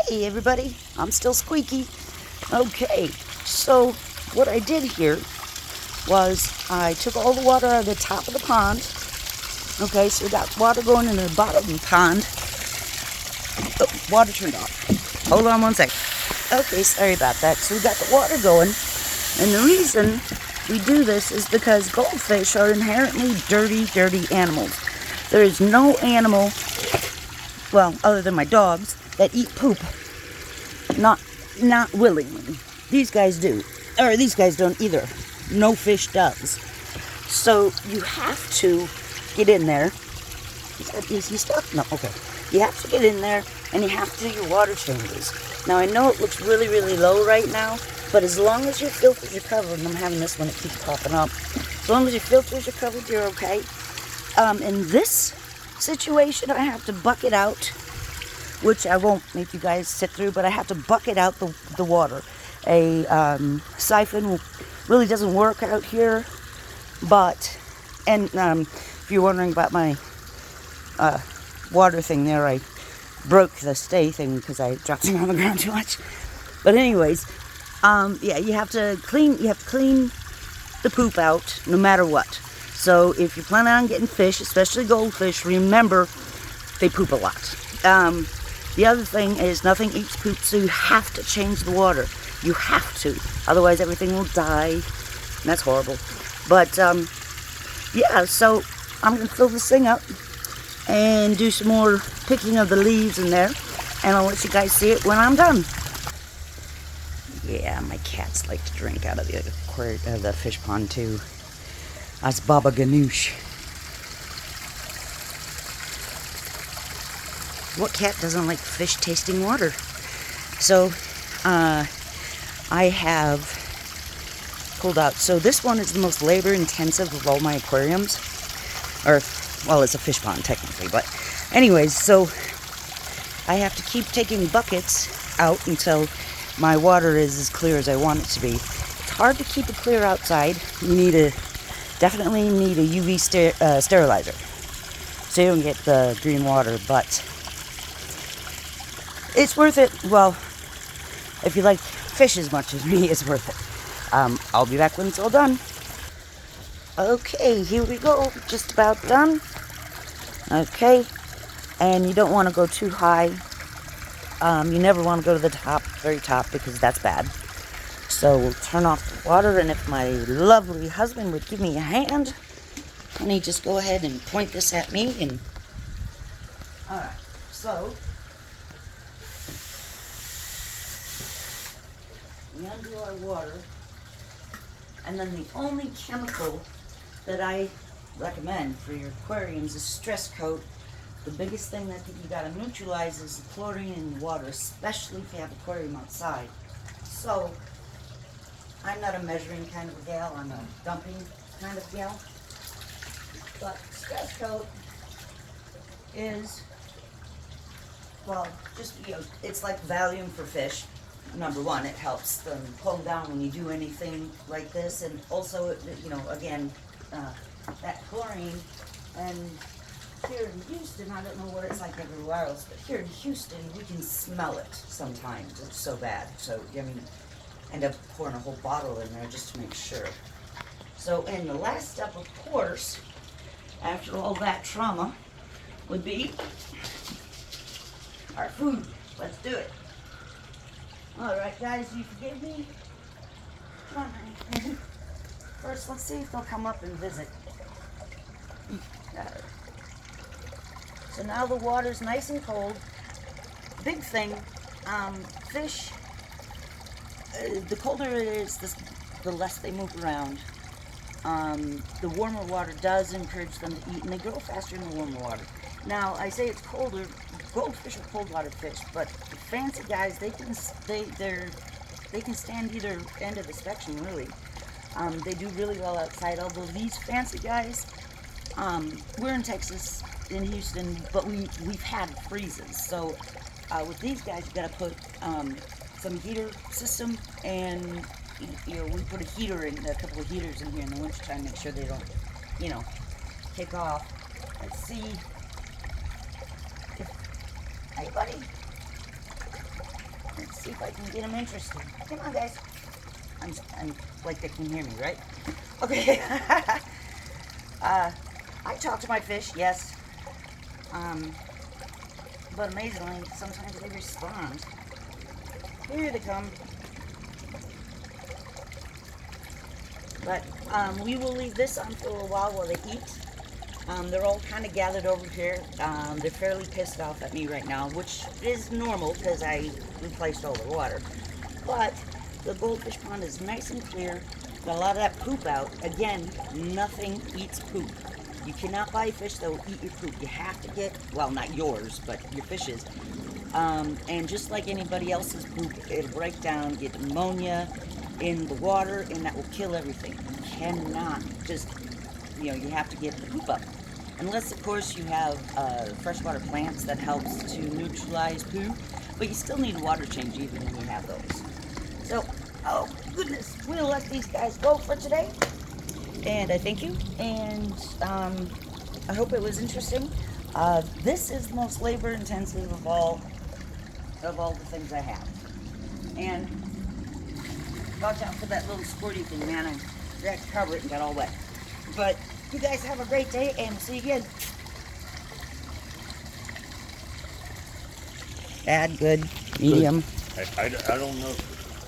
Hey everybody, I'm still Squeaky. Okay, so what I did here was I took all the water out of the top of the pond. Okay, so we got water going into the bottom of the pond. Oh, water turned off. Hold on one sec. Okay, sorry about that. So we got the water going, and the reason we do this is because goldfish are inherently dirty animals. There is no animal, well, other than my dogs, that eat poop. Not willingly. These guys do. Or these guys don't either. No fish does. So you have to get in there. Is he stuck? No, okay. You have to get in there and you have to do your water changes. Now I know it looks really low right now, but as long as your filters are covered, and I'm having this one that keeps popping up, as long as your filters are covered, you're okay. In this situation, I have to bucket out, which I won't make you guys sit through, but I have to bucket out the water. A siphon really doesn't work out here, but, and if you're wondering about my water thing there, I broke the stay thing because I dropped it on the ground too much. But anyways, yeah, you have to clean the poop out no matter what. So if you're planning on getting fish, especially goldfish, remember they poop a lot. The other thing is nothing eats poop, so you have to change the water. You have to, otherwise everything will die, and that's horrible. But yeah, so I'm gonna fill this thing up and do some more picking of the leaves in there, and I'll let you guys see it when I'm done. Yeah, my cats like to drink out of the fish pond too. That's Baba Ganoush. What cat doesn't like fish tasting water? So I have pulled out. So this one is the most labor intensive of all my aquariums. Or, well, it's a fish pond technically, but anyways, so I have to keep taking buckets out until my water is as clear as I want it to be. It's hard to keep it clear outside. You definitely need a UV sterilizer, so you don't get the green water, but it's worth it. Well, if you like fish as much as me, it's worth it. I'll be back when it's all done. Okay, here we go. Just about done. Okay, and you don't want to go too high. You never want to go to the very top, because that's bad. So we'll turn off the water, and if my lovely husband would give me a hand, honey, just go ahead and point this at me. And all right, so we undo our water, and then the only chemical that I recommend for your aquariums is Stress Coat. The biggest thing that you gotta neutralize is the chlorine in the water, especially if you have an aquarium outside. So I'm not a measuring kind of a gal, I'm a dumping kind of gal. But Stress Coat is, well, just, it's like Valium for fish. Number one, it helps them calm down when you do anything like this, and also, again, that chlorine. And here in Houston, I don't know what it's like everywhere else, but here in Houston, we can smell it sometimes. It's so bad. So, end up pouring a whole bottle in there just to make sure. So, and the last step, of course, after all that trauma, would be our food. Let's do it. All right, guys, you forgive me? Come on. First, let's see if they'll come up and visit. So now the water's nice and cold. Big thing, fish, the colder it is, the less they move around. The warmer water does encourage them to eat, and they grow faster in the warmer water. Now, I say it's colder. Goldfish are cold-water fish, but the fancy guys, they can stand either end of the spectrum, really. They do really well outside, although these fancy guys, we're in Texas, in Houston, but we've had freezes. So with these guys, you gotta put some heater system, and we put a couple of heaters in here in the wintertime, make sure they don't, kick off. Let's see. Hey, buddy. if I can get them interested. Come on, guys. I'm like they can hear me, right? Okay. I talk to my fish, yes. But amazingly, sometimes they respond. Here they come. But we will leave this on for a while they eat. They're all kind of gathered over here. They're fairly pissed off at me right now, which is normal because I replaced all the water. But the goldfish pond is nice and clear. Got a lot of that poop out. Again, nothing eats poop. You cannot buy fish that will eat your poop. You have to get, well, not yours, but your fish's. And just like anybody else's poop, it'll break down, get ammonia in the water, and that will kill everything. You cannot just, you have to get the poop up. Unless, of course, you have freshwater plants that helps to neutralize poop, but you still need a water change even when you have those. So, oh goodness, we'll let these guys go for today. And I thank you, and I hope it was interesting. This is the most labor-intensive of all the things I have. And watch out for that little squirty thing, man. I forgot to cover it and got all wet. But you guys have a great day, and see you again. Bad, good, medium. I don't know.